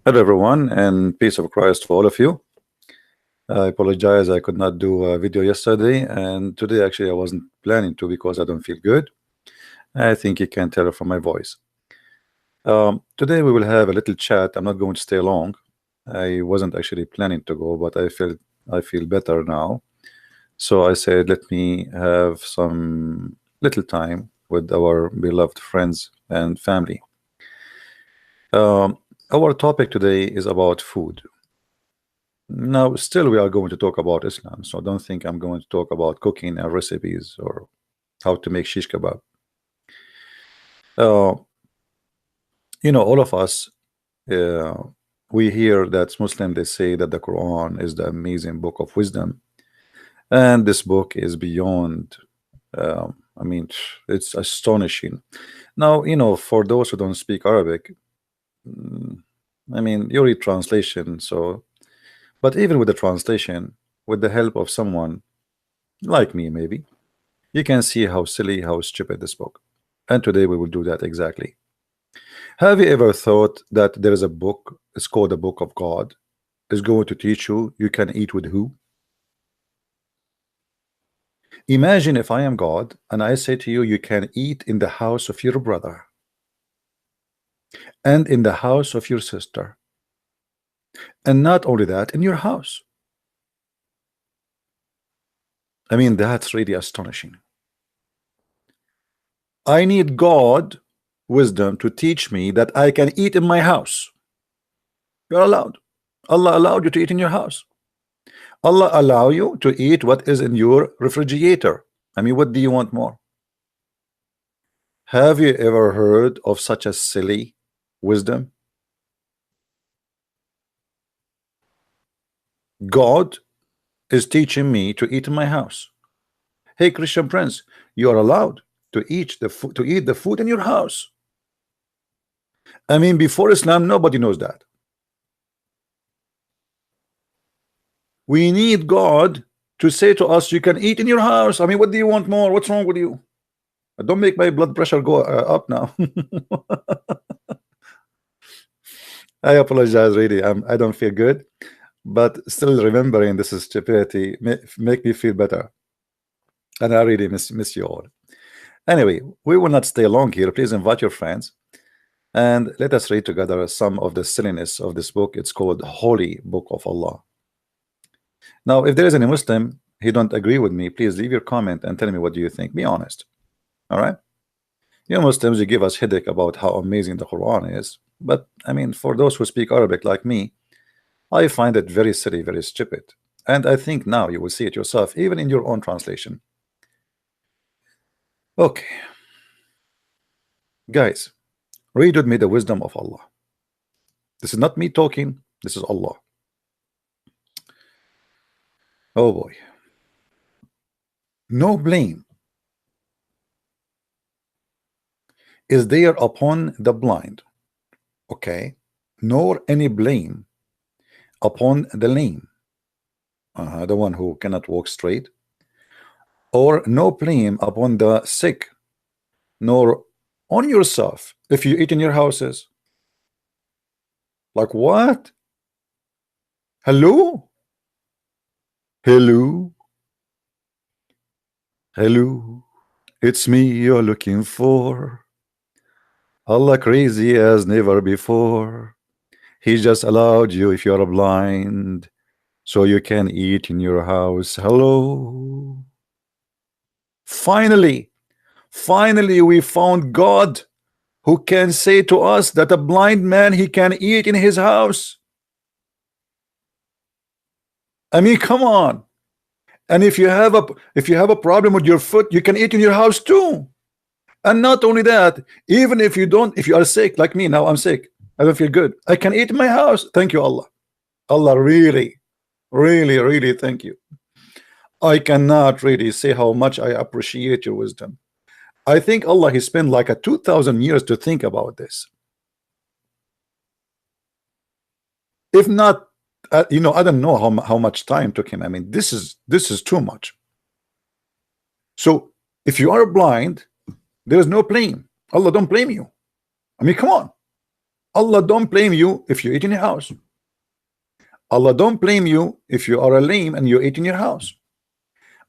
Hello, everyone, and peace of Christ to all of you. I apologize, I could not do a video yesterday, and today actually I wasn't planning to because I don't feel good. I think you can tell from my voice. Today we will have a little chat. I'm not going to stay long. I wasn't actually planning to go, but I feel better now. So I said, let me have some little time with our beloved friends and family. Our topic today is about food. Now, still, we are going to talk about Islam, so don't think I'm going to talk about cooking and recipes or how to make shish kebab. Uh, all of us, uh, we hear that Muslim they say that the Quran is the amazing book of wisdom, and this book is beyond. I mean, it's astonishing. Now, for those who don't speak Arabic, I mean, you read translation, so. But even with the translation, with the help of someone like me, maybe, you can see how silly, how stupid this book. And today we will do that exactly. Have you ever thought that there is a book, it's called the Book of God, is going to teach you can eat with who? Imagine if I am God and I say to you, you can eat in the house of your brother and in the house of your sister. And not only that, in your house. I mean, that's really astonishing. I need God wisdom to teach me that I can eat in my house. You're allowed. Allah allowed you to eat in your house. Allah allow you to eat what is in your refrigerator. I mean, what do you want more? Have you ever heard of such a silly wisdom? God is teaching me to eat in my house. Hey, Christian Prince, you are allowed to eat the food in your house. I mean, before Islam, nobody knows that. We need God to say to us, you can eat in your house. I mean, what do you want more? What's wrong with you? Don't make my blood pressure go up now. I apologize, really. I don't feel good, but still remembering this is stupidity make me feel better. And I really miss you all. Anyway, we will not stay long here. Please invite your friends and let us read together some of the silliness of this book. It's called Holy Book of Allah. Now, if there is any Muslim he don't agree with me, please leave your comment and tell me what do you think. Be honest. All right. You Muslims, you give us headache about how amazing the Quran is, but I mean, for those who speak Arabic like me, I find it very silly, very stupid. And I think now you will see it yourself, even in your own translation. Okay, guys, read with me the wisdom of Allah. This is not me talking, this is Allah. Oh boy. No blame is there upon the blind, okay, nor any blame upon the lame, the one who cannot walk straight, or no blame upon the sick, nor on yourself if you eat in your houses. Like what? Hello? Hello? Hello? It's me you're looking for. Allah crazy as never before. He just allowed you if you're blind so you can eat in your house. Hello? Finally we found God who can say to us that a blind man he can eat in his house. I mean, come on. And if you have a problem with your foot, you can eat in your house too. And not only that, even if you are sick like me now, I'm sick, I don't feel good, I can eat in my house. Thank you, Allah. Allah, really thank you. I cannot really say how much I appreciate your wisdom. I think Allah, he spent like 2,000 years to think about this. If not, I don't know how much time took him. I mean, this is too much. So if you are blind, there is no blame. Allah don't blame you. I mean, come on. Allah don't blame you if you eat in your house. Allah don't blame you if you are a lame and you eat in your house.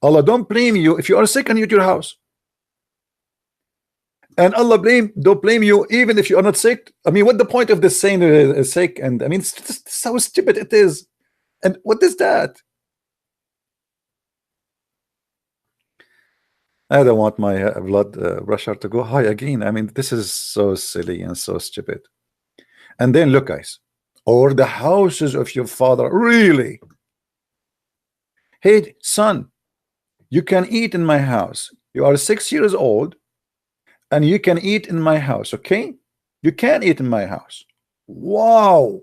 Allah don't blame you if you are sick and you eat your house. And Allah don't blame you even if you are not sick. I mean, what the point of this saying sick? And I mean, it's how stupid it is. And what is that? I don't want my blood pressure to go high again. I mean, this is so silly and so stupid. And then look, guys, or the houses of your father. Really? Hey, son, you can eat in my house. You are 6 years old and you can eat in my house. Okay, you can eat in my house. Wow,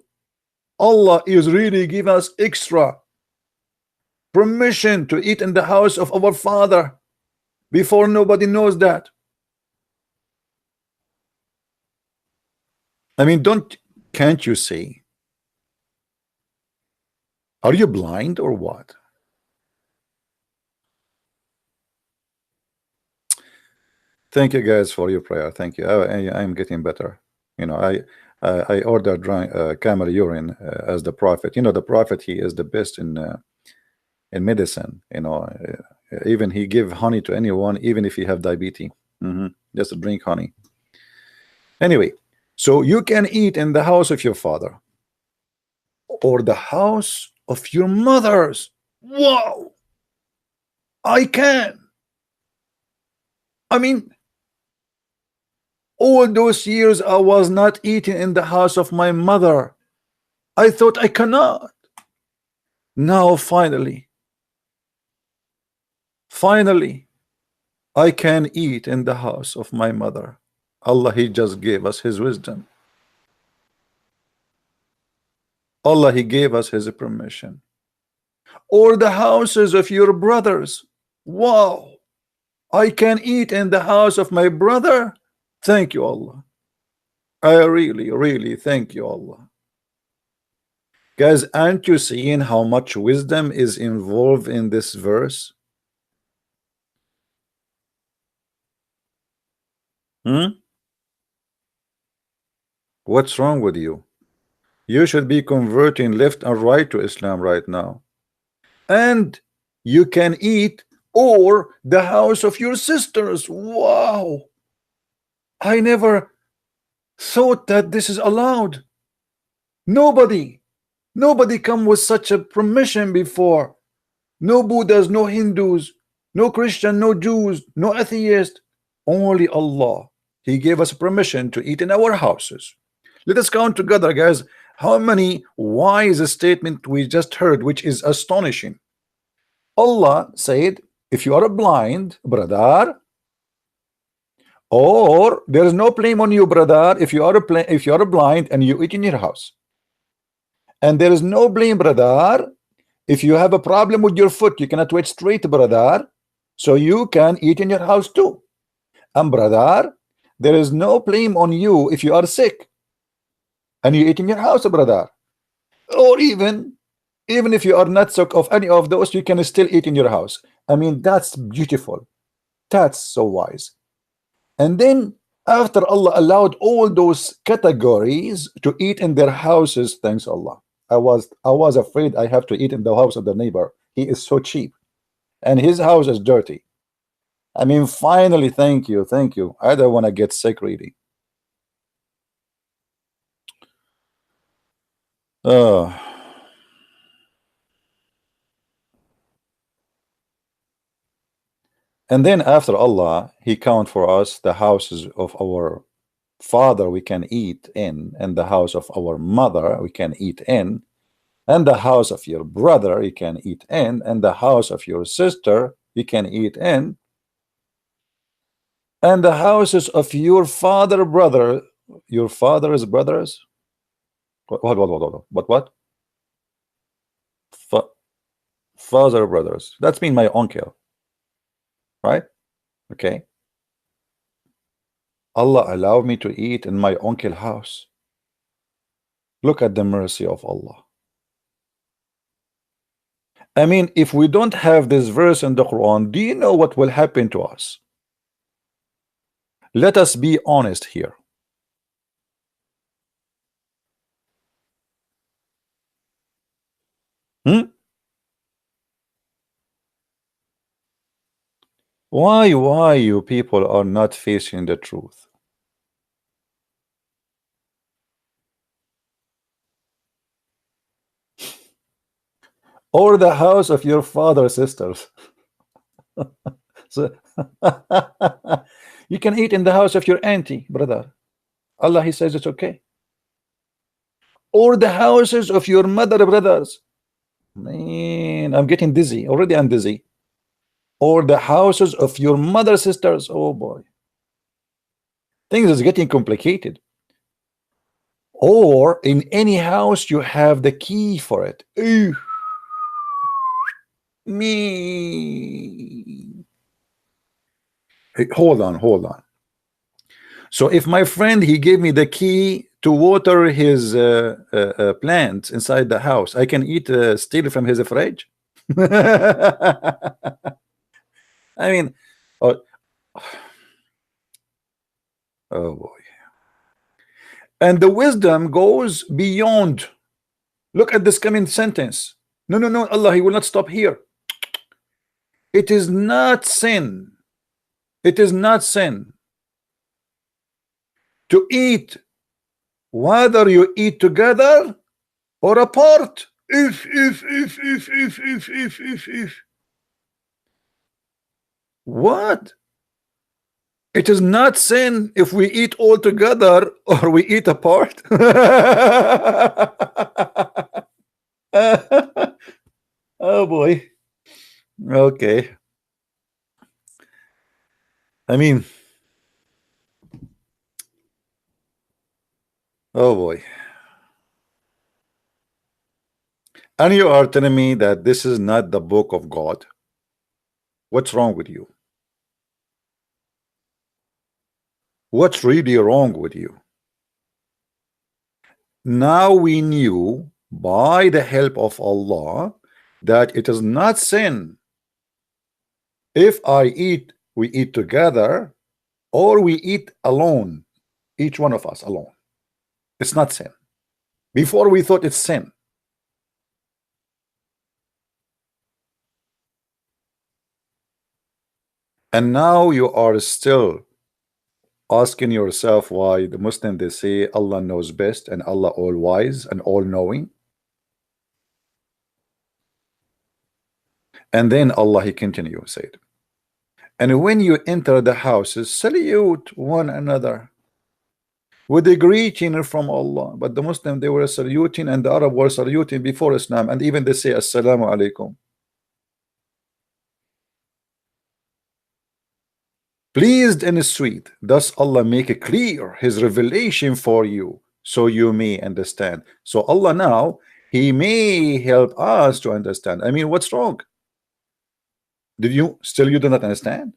Allah is really giving us extra permission to eat in the house of our father before nobody knows that. I mean, can't you see? Are you blind or what? Thank you guys for your prayer. Thank you. I'm getting better. You know, I ordered camel urine as the prophet. You know, the prophet, he is the best in medicine. You know, even he give honey to anyone, even if you have diabetes. Just drink honey. Anyway, so you can eat in the house of your father or the house of your mothers. Wow, I can. I mean, all those years I was not eating in the house of my mother. I thought I cannot. Now finally, I can eat in the house of my mother. Allah, he just gave us his wisdom. Allah, he gave us his permission. Or the houses of your brothers. Wow, I can eat in the house of my brother. Thank you, Allah. I really thank you, Allah. Guys, aren't you seeing how much wisdom is involved in this verse? What's wrong with you? You should be converting left and right to Islam right now. And you can eat or the house of your sisters. Wow, I never thought that this is allowed. Nobody come with such a permission before. No Buddhas, no Hindus, no Christian, no Jews, no atheist. Only Allah. He gave us permission to eat in our houses. Let us count together, guys, how many wise statement we just heard, which is astonishing. Allah said, if you are blind, brother, or there is no blame on you, brother, if you are blind and you eat in your house. And there is no blame, brother, if you have a problem with your foot, you cannot walk straight, brother, so you can eat in your house too. And brother, there is no blame on you if you are sick and you eat in your house, brother. Or even if you are not sick of any of those, you can still eat in your house. I mean, that's beautiful. That's so wise. And then after Allah allowed all those categories to eat in their houses, thanks Allah. I was afraid I have to eat in the house of the neighbor. He is so cheap and his house is dirty. I mean, finally, thank you. I don't want to get sick really. And then after Allah, he count for us the houses of our father we can eat in, and the house of our mother we can eat in, and the house of your brother you can eat in, and the house of your sister you can eat in, and the houses of your father's brothers. What? Father brothers. That's mean my uncle, right? Okay. Allah allowed me to eat in my uncle's house. Look at the mercy of Allah. I mean, if we don't have this verse in the Quran, do you know what will happen to us? Let us be honest here. Hmm? Why you people are not facing the truth? Or the house of your father, sisters. So you can eat in the house of your auntie, brother. Allah, He says it's okay. Or the houses of your mother, brothers. Man, I'm getting dizzy. Already I'm dizzy. Or the houses of your mother, sisters. Oh boy. Things is getting complicated. Or in any house you have the key for it. Ooh. Me. Hey, hold on. So if my friend he gave me the key to water his plants inside the house, I can eat steal from his fridge. I mean, oh, oh boy. And the wisdom goes beyond. Look at this coming sentence. No, Allah, He will not stop here. It is not sin. It is not sin to eat, whether you eat together or apart. If. What? It is not sin if we eat all together or we eat apart. Oh boy. Okay. I mean, oh boy. And you are telling me that this is not the book of God. What's wrong with you? What's really wrong with you? Now we knew by the help of Allah that it is not sin if we eat together, or we eat alone, each one of us alone. It's not sin. Before we thought it's sin. And now you are still asking yourself why the Muslim they say Allah knows best and Allah all wise and all knowing. And then Allah He continue said, and when you enter the houses, salute one another with a greeting from Allah. But the Muslim they were saluting, and the Arab were saluting before Islam, and even they say assalamu alaikum. Pleased and sweet, thus Allah make it clear His revelation for you, so you may understand. So Allah now He may help us to understand. I mean, what's wrong? You do not understand?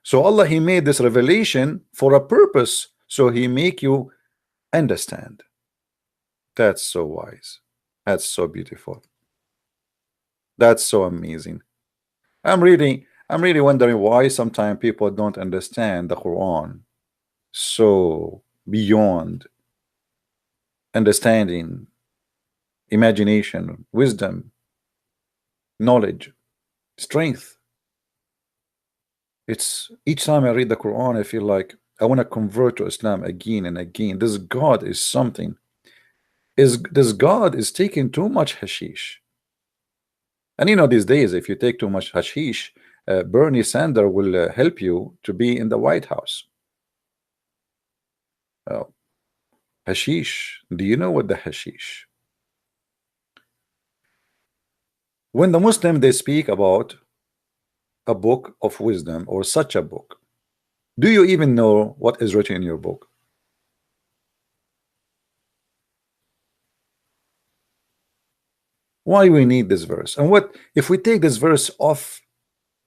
So Allah He made this revelation for a purpose, so He make you understand. That's so wise. That's so beautiful. That's so amazing. I'm really wondering why sometimes people don't understand the Quran so beyond understanding, imagination, wisdom, knowledge, strength. It's each time I read the Quran, I feel like I want to convert to Islam again and again. This God is something. This God is taking too much hashish. And you know, these days, if you take too much hashish, Bernie Sanders will help you to be in the White House. Hashish. Do you know what the hashish? When the Muslim they speak about a book of wisdom or such a book, do you even know what is written in your book? Why we need this verse? And what if we take this verse off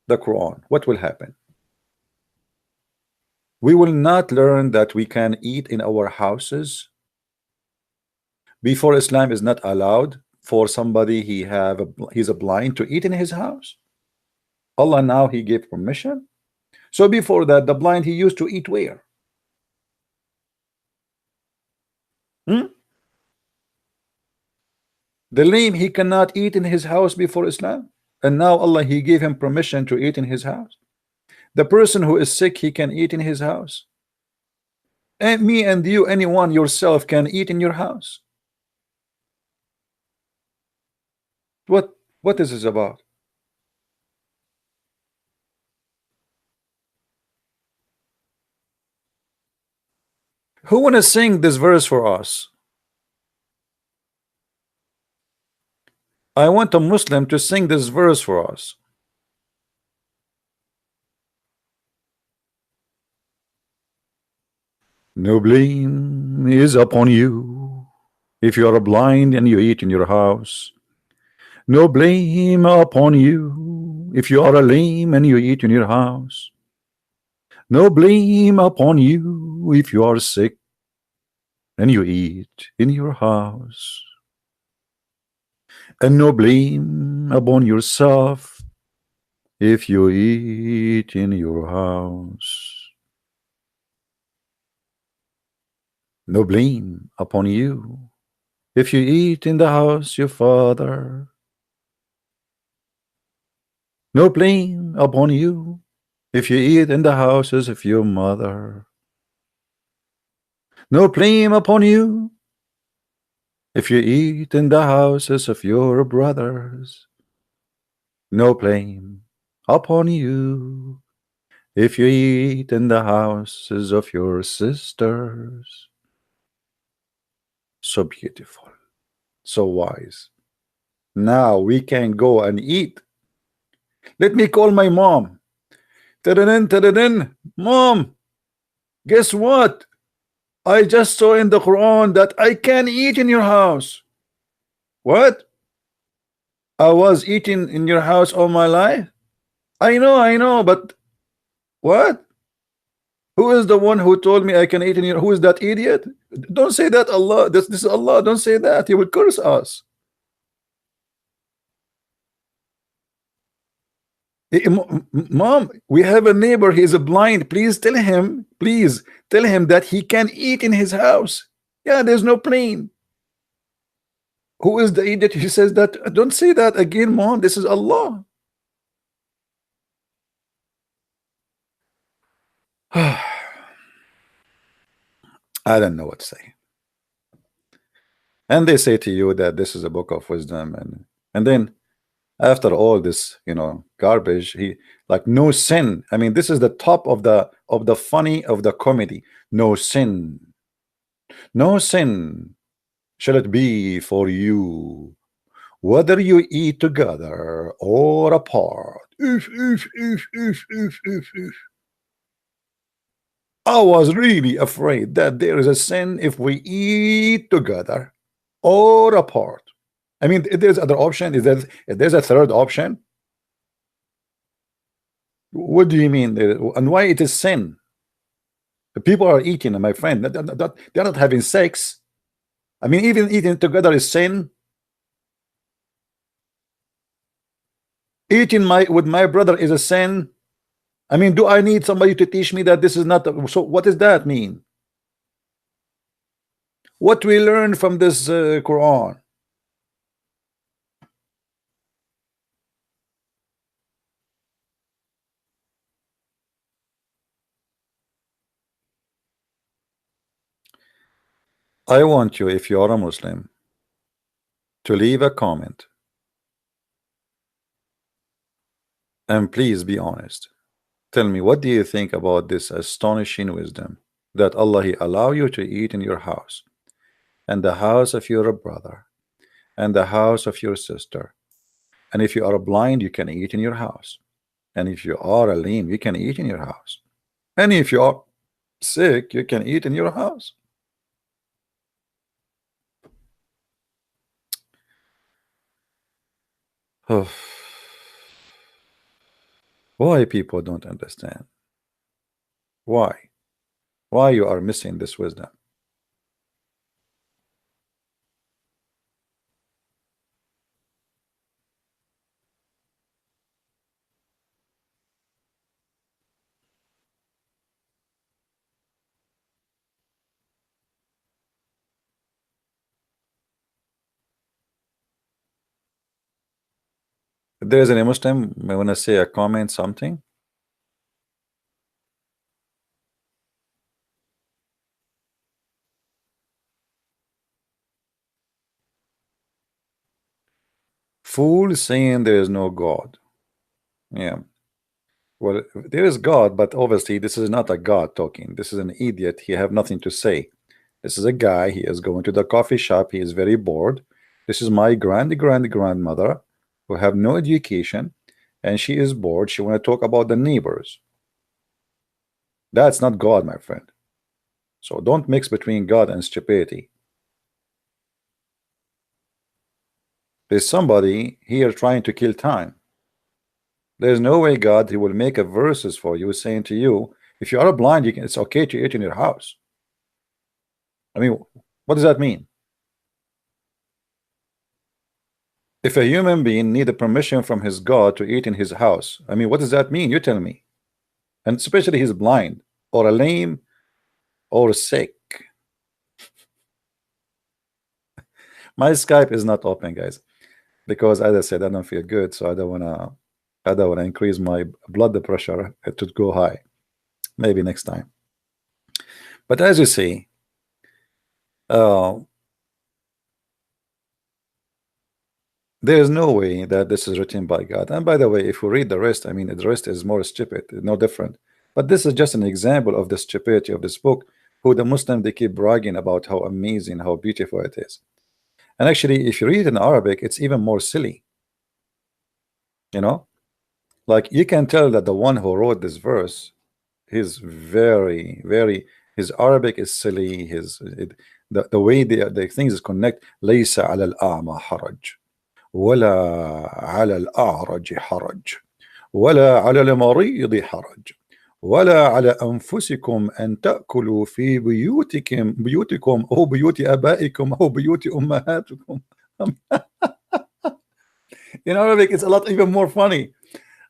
the Quran? What will happen? We will not learn that we can eat in our houses. Before Islam is not allowed for somebody he's a blind to eat in his house? Allah now he gave permission. So before that, the blind he used to eat where? Hmm? The lame he cannot eat in his house before Islam, and now Allah he gave him permission to eat in his house. The person who is sick he can eat in his house, and me and you, anyone yourself, can eat in your house. What is this about? Who wanna sing this verse for us? I want a Muslim to sing this verse for us. No blame is upon you if you are blind and you eat in your house. No blame upon you if you are lame and you eat in your house. No blame upon you if you are sick and you eat in your house. And no blame upon yourself if you eat in your house. No blame upon you if you eat in the house your father. No blame upon you if you eat in the houses of your mother. No blame upon you if you eat in the houses of your brothers. No blame upon you if you eat in the houses of your sisters. So beautiful, so wise. Now we can go and eat. Let me call my mom. Ta-da-din. Mom, guess what? I just saw in the Quran that I can eat in your house. What? I was eating in your house all my life? I know, but what? Who is the one who told me I can eat in your? Who is that idiot? Don't say that, Allah. This is Allah. Don't say that. He will curse us. Mom, we have a neighbor. He's a blind. Please tell him. Please tell him that he can eat in his house. Yeah, there's no plane. Who is the idiot? He says that. Don't say that again, Mom. This is Allah. I don't know what to say. And they say to you that this is a book of wisdom, and then after all this, garbage, he like no sin. I mean, this is the top of the funny of the comedy. No sin, no sin shall it be for you, whether you eat together or apart. I was really afraid that there is a sin if we eat together or apart. I mean, if there's other option, if there's a third option. What do you mean? And why it is sin? The people are eating, my friend. They're not having sex. I mean, even eating together is sin. Eating with my brother is a sin. I mean, do I need somebody to teach me that this is not? So what does that mean? What we learn from this Quran? I want you, if you are a Muslim, to leave a comment, and please be honest. Tell me, what do you think about this astonishing wisdom that Allah He allow you to eat in your house, and the house of your brother, and the house of your sister, and if you are blind, you can eat in your house, and if you are a lame, you can eat in your house, and if you are sick, you can eat in your house. Oh. Why people don't understand? Why you are missing this wisdom? There's any Muslim may want to say a comment, something? Fool saying there is no God. Yeah. Well, there is God, but obviously this is not a God talking. This is an idiot. He have nothing to say. This is a guy. He is going to the coffee shop. He is very bored. This is my grandmother who have no education, and she is bored. She want to talk about the neighbors. That's not God, my friend. So don't mix between God and stupidity. There's somebody here trying to kill time. There's no way God he will make a verses for you saying to you, if you are blind, you can, it's okay to eat in your house. I mean, what does that mean? If a human being need a permission from his God to eat in his house, I mean, what does that mean? You tell me. And especially he's blind or a lame or sick. My Skype is not open, guys, because as I said, I don't feel good, so I don't wanna increase my blood pressure to go high. Maybe next time. But as you see, there is no way that this is written by God. And by the way, if we read the rest, I mean, the rest is more stupid, no different. But this is just an example of the stupidity of this book, who the Muslim, they keep bragging about how amazing, how beautiful it is. And actually, if you read it in Arabic, it's even more silly. You know, like you can tell that the one who wrote this verse, he's very, his Arabic is silly. The way the things connect. ليس على الأعمى حرج ولا على الأعرج حرج ولا على المريض حرج ولا على أنفسكم أن تأكلوا في بيوتكم أو بيوت آبائكم أو بيوت أمهاتكم. In Arabic, it's a lot even more funny.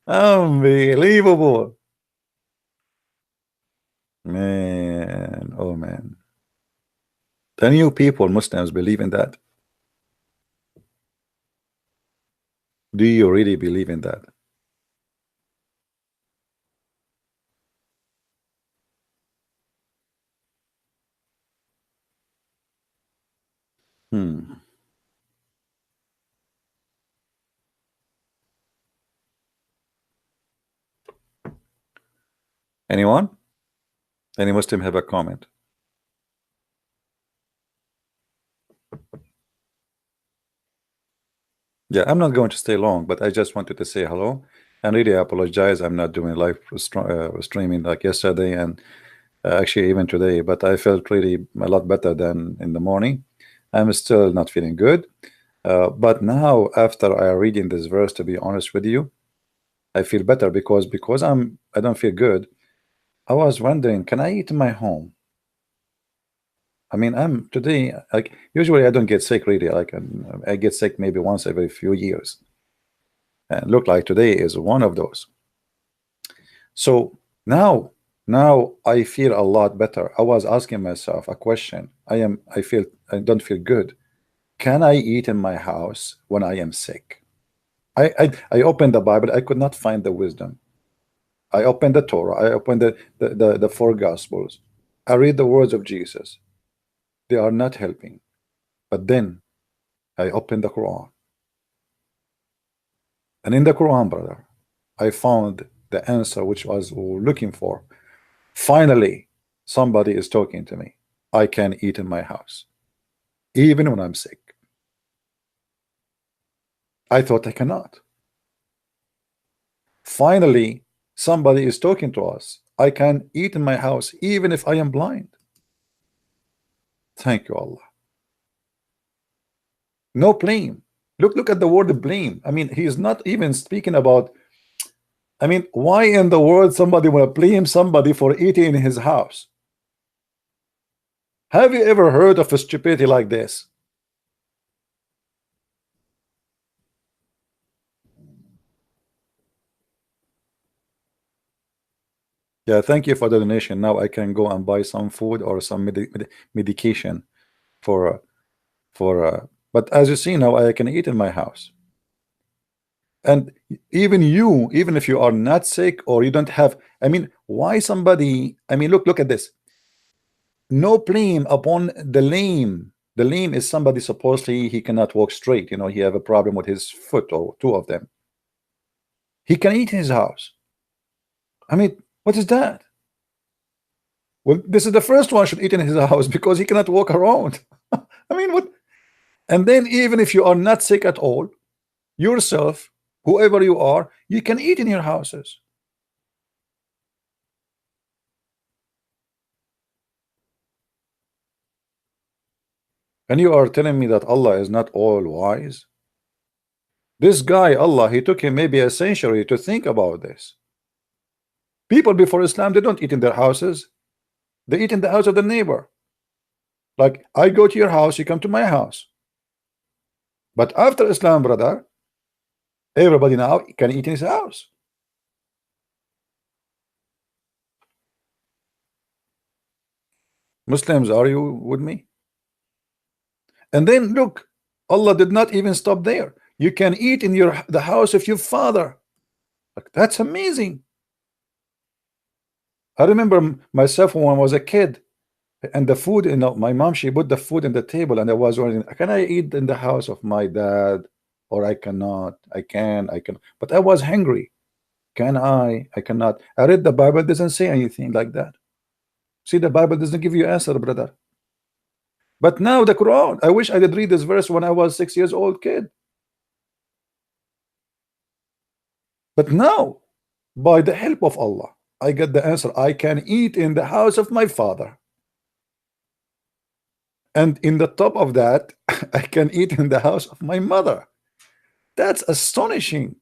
Unbelievable. Man, oh man. The new people, Muslims, believe in that. Do you really believe in that? Anyone? Any Muslim have a comment? Yeah, I'm not going to stay long, but I just wanted to say hello and really apologize. I'm not doing live streaming like yesterday and actually even today, but I felt really a lot better than in the morning. I'm still not feeling good, but now after I reading this verse, to be honest with you, I feel better because I don't feel good. I was wondering, can I eat in my home? I mean, I'm today, like usually I don't get sick really, like I get sick maybe once every few years, and look like today is one of those. So now I feel a lot better. I was asking myself a question. I don't feel good. Can I eat in my house when I am sick? I opened the Bible. I could not find the wisdom. I opened the Torah. I opened the four Gospels. I read the words of Jesus. They are not helping. But then I opened the Quran. And in the Quran, brother, I found the answer which I was looking for. Finally, somebody is talking to me. I can eat in my house, even when I'm sick. I thought I cannot. Finally, somebody is talking to us. I can eat in my house, even if I am blind. Thank you, Allah. No blame. Look at the word blame. I mean, he is not even speaking about. I mean, why in the world somebody will blame somebody for eating in his house? Have you ever heard of a stupidity like this? Yeah, thank you for the donation. Now I can go and buy some food or some medication for but as you see now, I can eat in my house. And even if you are not sick or you don't have, I mean, why somebody, I mean, look at this. No blame upon the lame. The lame is somebody supposedly he cannot walk straight, you know, he have a problem with his foot or two of them. He can eat in his house. I mean, what is that? Well, this is the first one should eat in his house because he cannot walk around. I mean, what? And then even if you are not sick at all, yourself, whoever you are, you can eat in your houses. And you are telling me that Allah is not all wise? This guy, Allah, he took him maybe a century to think about this. People before Islam, they don't eat in their houses. They eat in the house of the neighbor. Like, I go to your house, you come to my house. But after Islam, brother, everybody now can eat in his house. Muslims, are you with me? And then look, Allah did not even stop there. You can eat in the house of your father. Like, that's amazing. I remember myself when I was a kid, and the food, you know, my mom, she put the food in the table, and I was wondering, can I eat in the house of my dad, or I cannot? I can, but I was hungry. Can I cannot. I read the Bible, doesn't say anything like that. See, the Bible doesn't give you answer, brother. But now the Quran, I wish I did read this verse when I was 6 years old kid. But now, by the help of Allah, I get the answer. I can eat in the house of my father. And in the top of that, I can eat in the house of my mother. That's astonishing.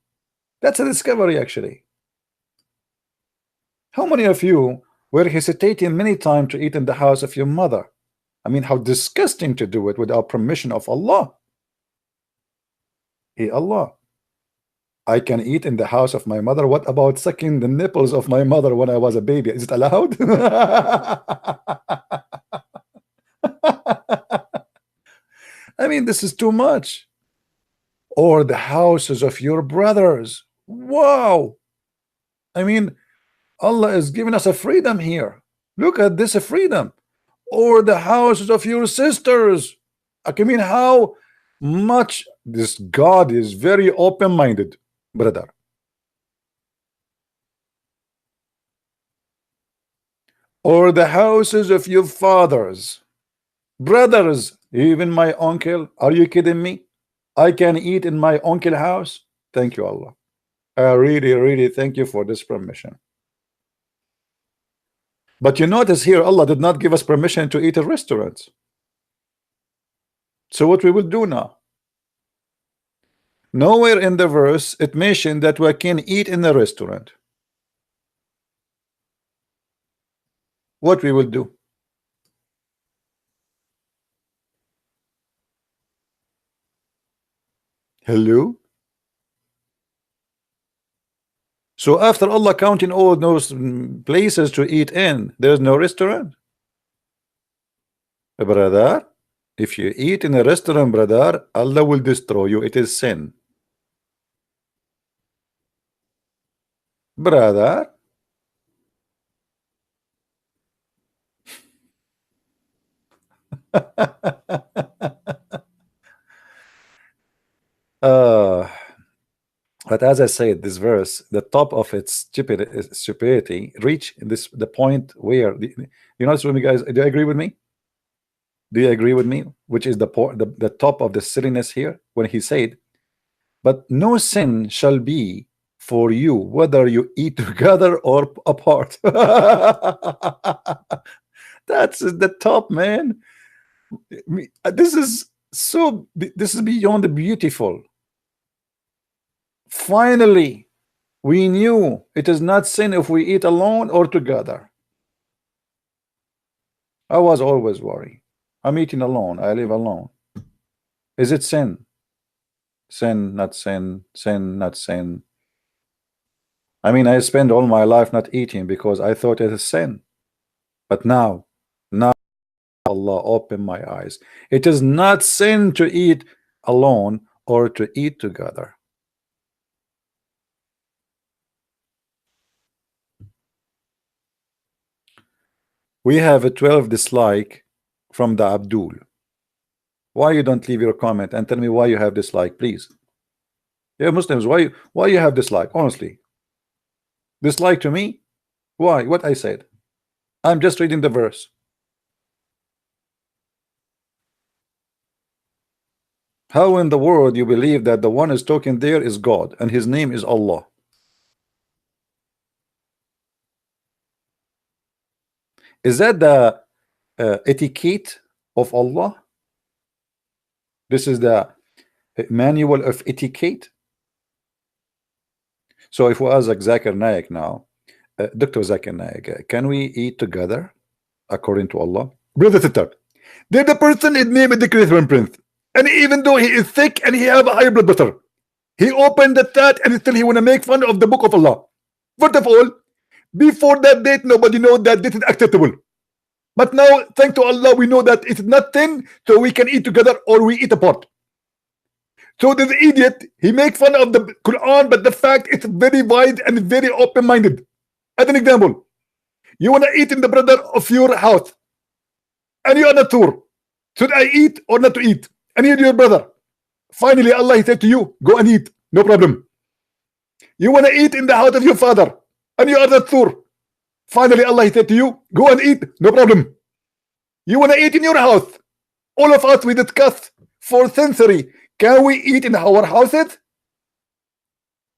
That's a discovery, actually. How many of you were hesitating many times to eat in the house of your mother? I mean, how disgusting to do it without permission of Allah. Hey, Allah, I can eat in the house of my mother. What about sucking the nipples of my mother when I was a baby? Is it allowed? I mean, this is too much. Or the houses of your brothers. Wow. I mean, Allah is giving us a freedom here. Look at this freedom. Or the houses of your sisters. I mean, how much this God is very open-minded, brother. Or the houses of your fathers, brothers, even my uncle. Are you kidding me? I can eat in my uncle house. Thank you, Allah. I really thank you for this permission. But you notice here, Allah did not give us permission to eat at restaurants. So what we will do now? Nowhere in the verse it mentioned that we can eat in a restaurant. What we will do? Hello? So after Allah counting all those places to eat in, there's no restaurant? Brother, if you eat in a restaurant, brother, Allah will destroy you. It is sin. Brother. But as I said, this verse, the top of its stupidity, reach the point where you know, with me, guys. Do you agree with me? Do you agree with me? Which is the top of the silliness here when he said, "But no sin shall be for you, whether you eat together or apart." That's the top, man. This is so. This is beyond beautiful. Finally, we knew it is not sin if we eat alone or together. I was always worried. I'm eating alone. I live alone. Is it sin? Sin, not sin. Sin, not sin. I mean, I spend all my life not eating because I thought it is sin. But now Allah opened my eyes. It is not sin to eat alone or to eat together. We have a 12 dislike from the Abdul. Why you don't leave your comment and tell me why you have dislike, please? Yeah, Muslims, why you have dislike? Honestly, dislike to me? Why? What I said? I'm just reading the verse. How in the world you believe that the one is talking there is God and his name is Allah? Is that the etiquette of Allah? This is the manual of etiquette. So if we ask Zakir Naik now, Dr. Zakir Naik, can we eat together according to Allah? Brother Sitter, there's the person is named the Christian Prince, and even though he is sick and he have a high blood pressure, he opened the chat and still he want to make fun of the book of Allah. First of all, before that date, nobody knows that this is acceptable. But now, thanks to Allah, we know that it's not sin, so we can eat together or we eat apart. So this idiot, he makes fun of the Quran, but the fact it's very wide and very open-minded. As an example, you want to eat in the brother of your house, and you are not sure. Should I eat or not to eat? And you're your brother. Finally, Allah he said to you, go and eat, no problem. You want to eat in the house of your father, and you are not sure. Finally, Allah he said to you, go and eat, no problem. You want to eat in your house. All of us, we discussed for century, can we eat in our houses?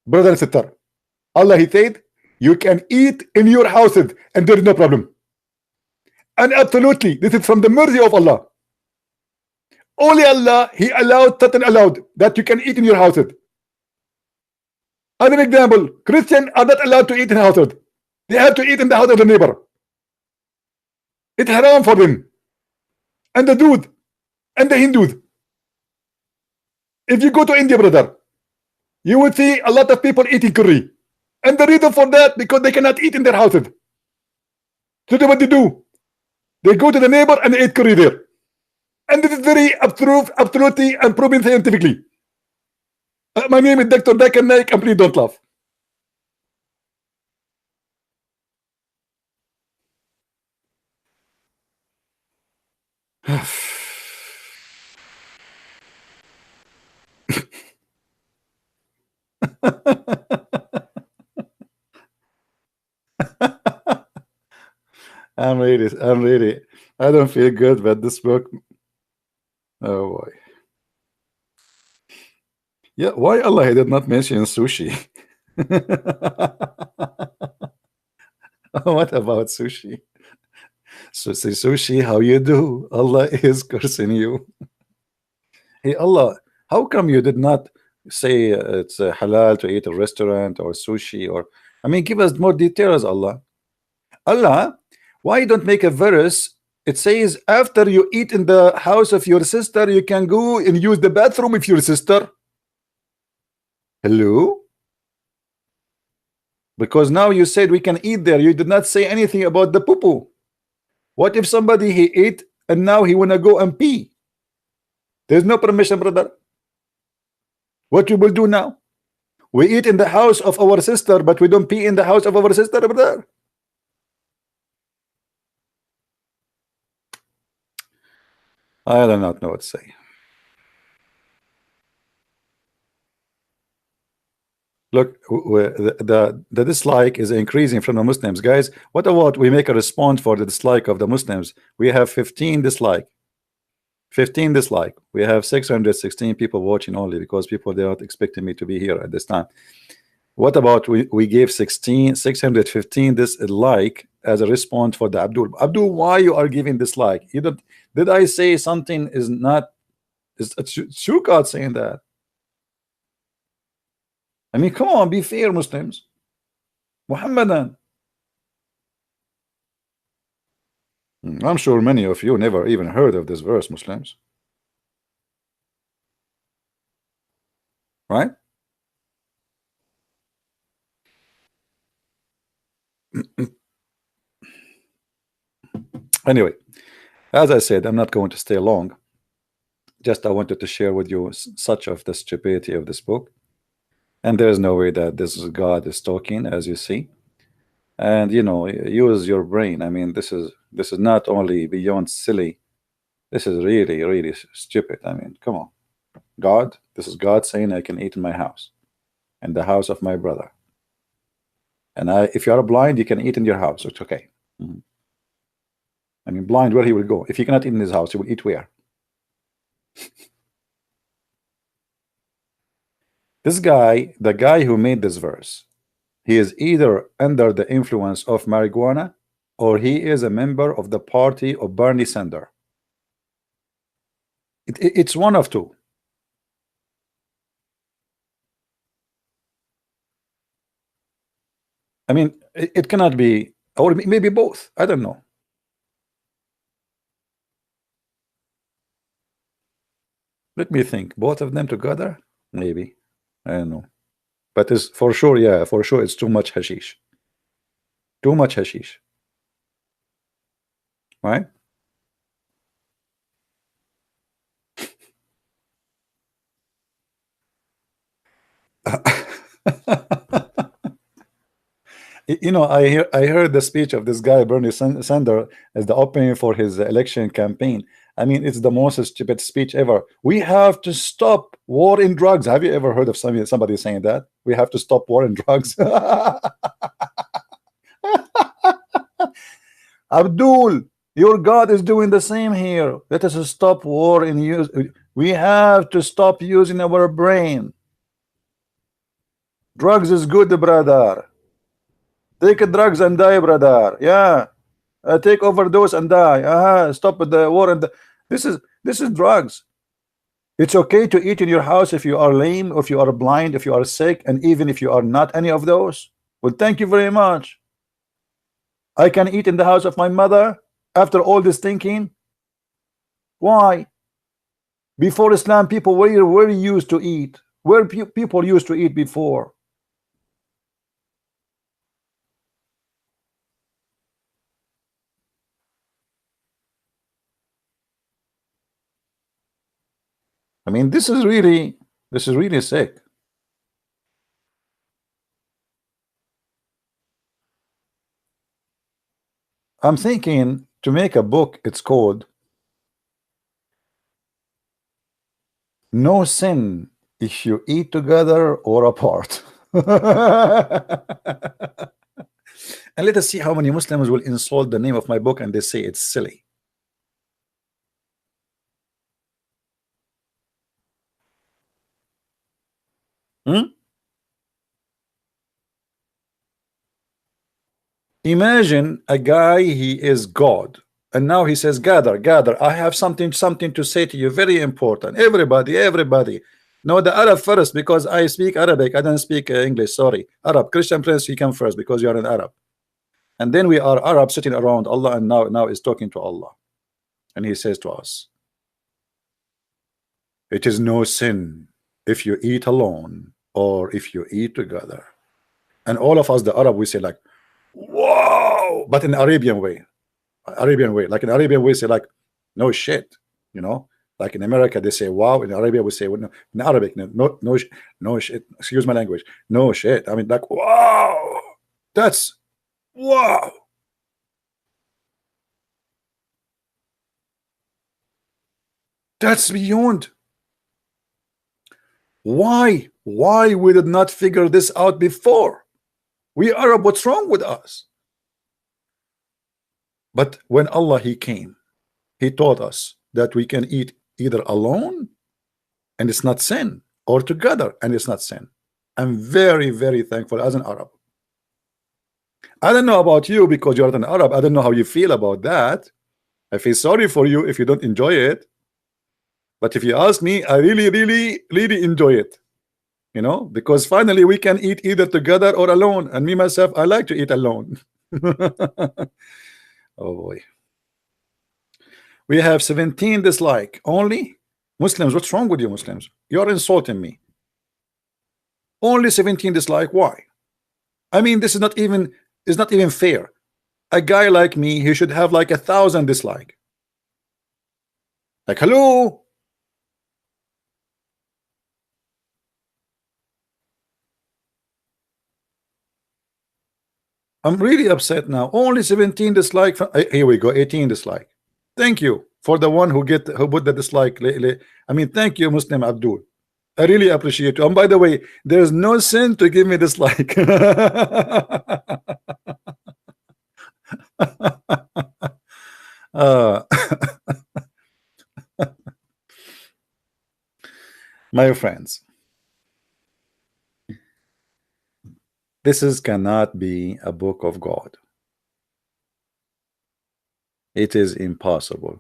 Brother and sister, Allah he said, you can eat in your houses, and there is no problem. And absolutely, this is from the mercy of Allah. Only Allah, he allowed certain allowed that you can eat in your houses. As an example, Christians are not allowed to eat in houses. They have to eat in the house of the neighbor. It's haram for them. And the Jews and the Hindus. If you go to India, brother, you will see a lot of people eating curry. And the reason for that, because they cannot eat in their houses. So what they do? They go to the neighbor and they eat curry there. And this is very absolutely and proven scientifically. My name is Dr. Zakir Naik, and please don't laugh. I don't feel good, but this book, oh boy. Yeah, why Allah did not mention sushi? What about sushi? So say sushi, how you do? Allah is cursing you. Hey Allah, how come you did not say it's halal to eat a restaurant or sushi, or I mean, give us more details, Allah. Allah, why you don't make a verse? It says after you eat in the house of your sister, you can go and use the bathroom of your sister. Hello? Because now you said we can eat there. You did not say anything about the poo-poo. What if somebody he ate and now he wanna go and pee? There's no permission, brother. What you will do now? We eat in the house of our sister, but we don't pee in the house of our sister, brother. I do not know what to say. Look, the dislike is increasing from the Muslims, guys. What about we make a response for the dislike of the Muslims? We have 15 dislike. 15 dislike. We have 616 people watching only, because people, they are not expecting me to be here at this time. What about we gave 615 dislike as a response for the Abdul? Abdul, why you are giving dislike? You don't, did I say something is not, is Shukat saying that? I mean, come on, be fair, Muslims. Muhammadan. I'm sure many of you never even heard of this verse, Muslims. Right? Anyway, as I said, I'm not going to stay long. Just I wanted to share with you such of the stupidity of this book. And there is no way that this God is talking, as you see. and use your brain. I mean, this is not only beyond silly. This is really, really stupid. I mean, come on. God, this is God saying I can eat in my house, in the house of my brother. And if you are blind, you can eat in your house. It's okay. Mhm. I mean, blind, where he will go? If he cannot eat in his house, he will eat where? This guy, the guy who made this verse, he is either under the influence of marijuana or he is a member of the party of Bernie Sanders. It's one of two. I mean, it cannot be, or maybe both. I don't know. Let me think. Both of them together? Maybe. I don't know. But it's for sure, yeah, for sure, it's too much hashish. Too much hashish. Right? I heard the speech of this guy Bernie Sanders as the opening for his election campaign. I mean, it's the most stupid speech ever. We have to stop war in drugs. Have you ever heard of somebody saying that? We have to stop war in drugs. Abdul, your God is doing the same here. Let us stop war in use. We have to stop using our brain. Drugs is good, brother. Take drugs and die, brother. Yeah. Take overdose and die. Stop the war and this is drugs. It's okay to eat in your house if you are lame, if you are blind, if you are sick, and even if you are not any of those. Well, thank you very much. I can eat in the house of my mother after all this thinking. Why? Before Islam, people were used to eat. Where people used to eat before? I mean, this is really sick. I'm thinking to make a book. It's called No Sin If You Eat Together or Apart. And let us see how many Muslims will insult the name of my book and they say it's silly. Hmm? Imagine a guy, he is God, and now he says, gather, gather. I have something to say to you, very important. Everybody. No, the Arab first, because I speak Arabic. I don't speak English. Sorry. Arab. Christian Prince, you come first because you are an Arab. And then we are Arab sitting around Allah, and now is talking to Allah. And he says to us, it is no sin if you eat alone or if you eat together. And all of us, the Arab, we say like, whoa, but in Arabian way. Like in Arabian we say like, no shit, you know. Like in America they say wow. In Arabia we say, well, no, in Arabic, no shit. Excuse my language. No shit. I mean, like, wow, that's wow. That's beyond. Why we did not figure this out before? We Arab, what's wrong with us? But when Allah he came, he taught us that we can eat either alone and it's not sin, or together and it's not sin. I'm very thankful as an Arab. I don't know about you because you're an Arab. I don't know how you feel about that. I feel sorry for you if you don't enjoy it. But if you ask me, I really enjoy it. You know, because finally we can eat either together or alone. And me myself, I like to eat alone. Oh boy. We have 17 dislike only. Muslims, what's wrong with you Muslims? You're insulting me. Only 17 dislike. Why? I mean, this is not even, it's not even fair. A guy like me, he should have like 1,000 dislike. Like, hello. I'm really upset now. Only 17 dislike. Here we go. 18 dislike. Thank you for the one who put the dislike. I mean, thank you, Muslim Abdul. I really appreciate you. And by the way, there's no sin to give me dislike. uh, my friends, cannot be a book of God. It is impossible.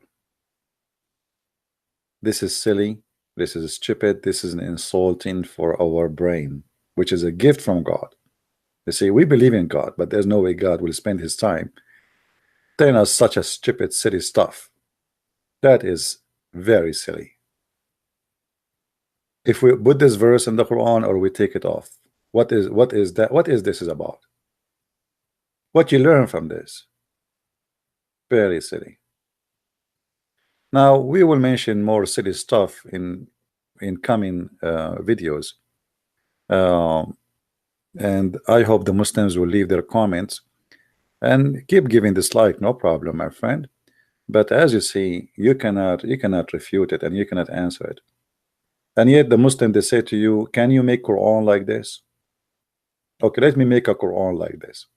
This is silly. This is stupid. This is an insulting for our brain, which is a gift from God. You see, we believe in God, but there's no way God will spend his time telling us such a stupid, silly stuff. That is very silly. If we put this verse in the Quran or we take it off, what is that? What is this is about? What you learn from this? Very silly. Now we will mention more silly stuff in coming videos, and I hope the Muslims will leave their comments and keep giving dislike. No problem, my friend. But as you see, you cannot refute it and you cannot answer it. And yet the Muslim, they say to you, can you make Quran like this? Okay, let me make a Quran like this.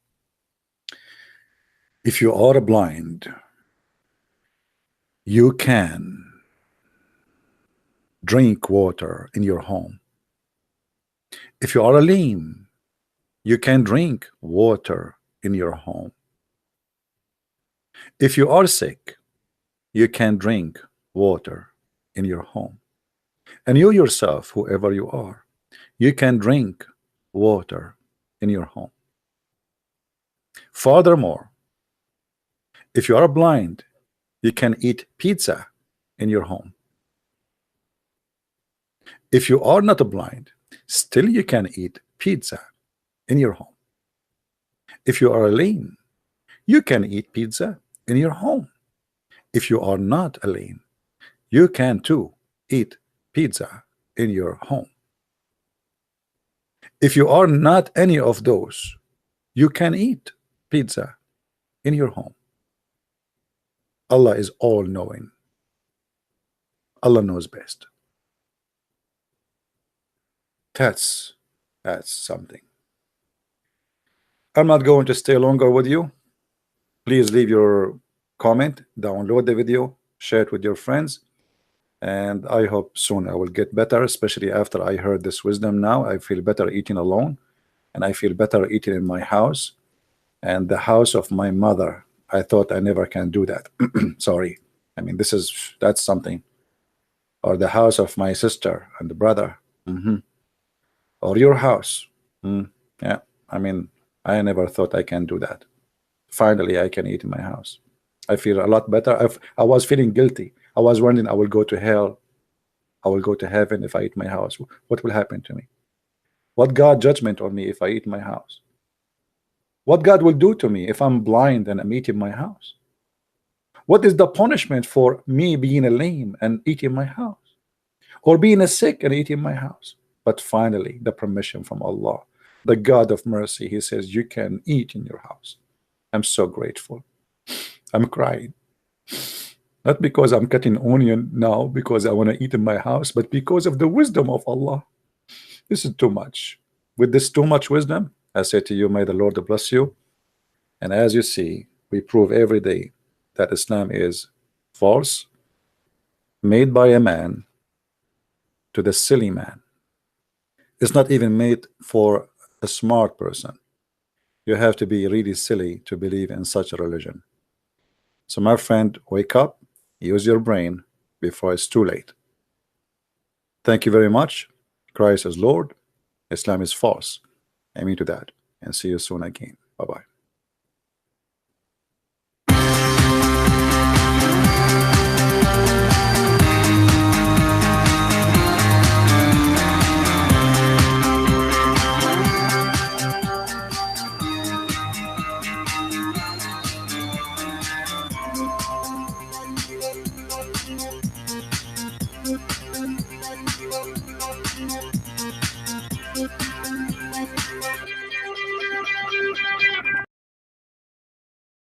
If you are blind, you can drink water in your home. If you are lame, you can drink water in your home. If you are sick, you can drink water in your home. And you yourself, whoever you are, you can drink water in your home. Furthermore, if you are blind, you can eat pizza in your home. If you are not blind, still you can eat pizza in your home. If you are lame, you can eat pizza in your home. If you are not lame, you can too eat pizza in your home. If you are not any of those, you can eat pizza in your home. Allah is all-knowing. Allah knows best. That's something. I'm not going to stay longer with you. Please leave your comment, download the video, share it with your friends, and I hope soon I will get better, especially after I heard this wisdom. Now I feel better eating alone, and I feel better eating in my house and the house of my mother. I thought I never can do that. Sorry. I mean, that's something. Or the house of my sister and the brother. Or your house. Yeah, I mean, I never thought I can do that. Finally, I can eat in my house. I feel a lot better. I was feeling guilty. I was wondering, I will go to hell, I will go to heaven if I eat my house. What will happen to me? What God judgment on me if I eat my house? What God will do to me if I'm blind and I'm eating my house? What is the punishment for me being a lame and eating my house, or being a sick and eating my house? But finally, the permission from Allah, the God of mercy, He says you can eat in your house. I'm so grateful. I'm crying, not because I'm cutting onion now because I want to eat in my house, but because of the wisdom of Allah. This is too much. With this too much wisdom, I say to you, may the Lord bless you. And as you see, we prove every day that Islam is false, made by a man to the silly man. It's not even made for a smart person. You have to be really silly to believe in such a religion. So my friend, wake up, use your brain before it's too late. Thank you very much. Christ is Lord, Islam is false. Amen to that, and see you soon again. Bye-bye.